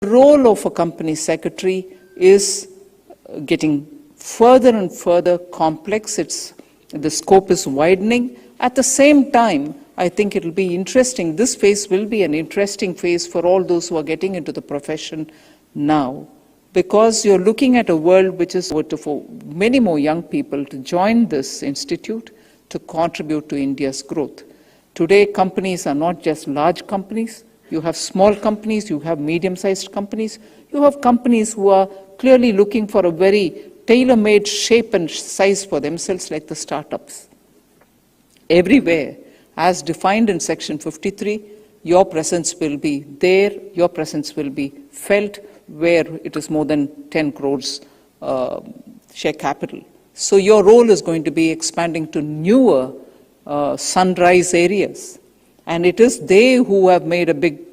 The role of a company secretary is getting further and further complex. The scope is widening. At the same time, I think it will be interesting. This phase will be an interesting phase for all those who are getting into the profession now, because you're looking at a world which is for many more young people to join this institute to contribute to India's growth. Today, companies are not just large companies. You have small companies, you have medium-sized companies, you have companies who are clearly looking for a very tailor-made shape and size for themselves, like the startups. Everywhere, as defined in Section 53, your presence will be there, your presence will be felt where it is more than 10 crores share capital. So your role is going to be expanding to newer sunrise areas. And it is they who have made a big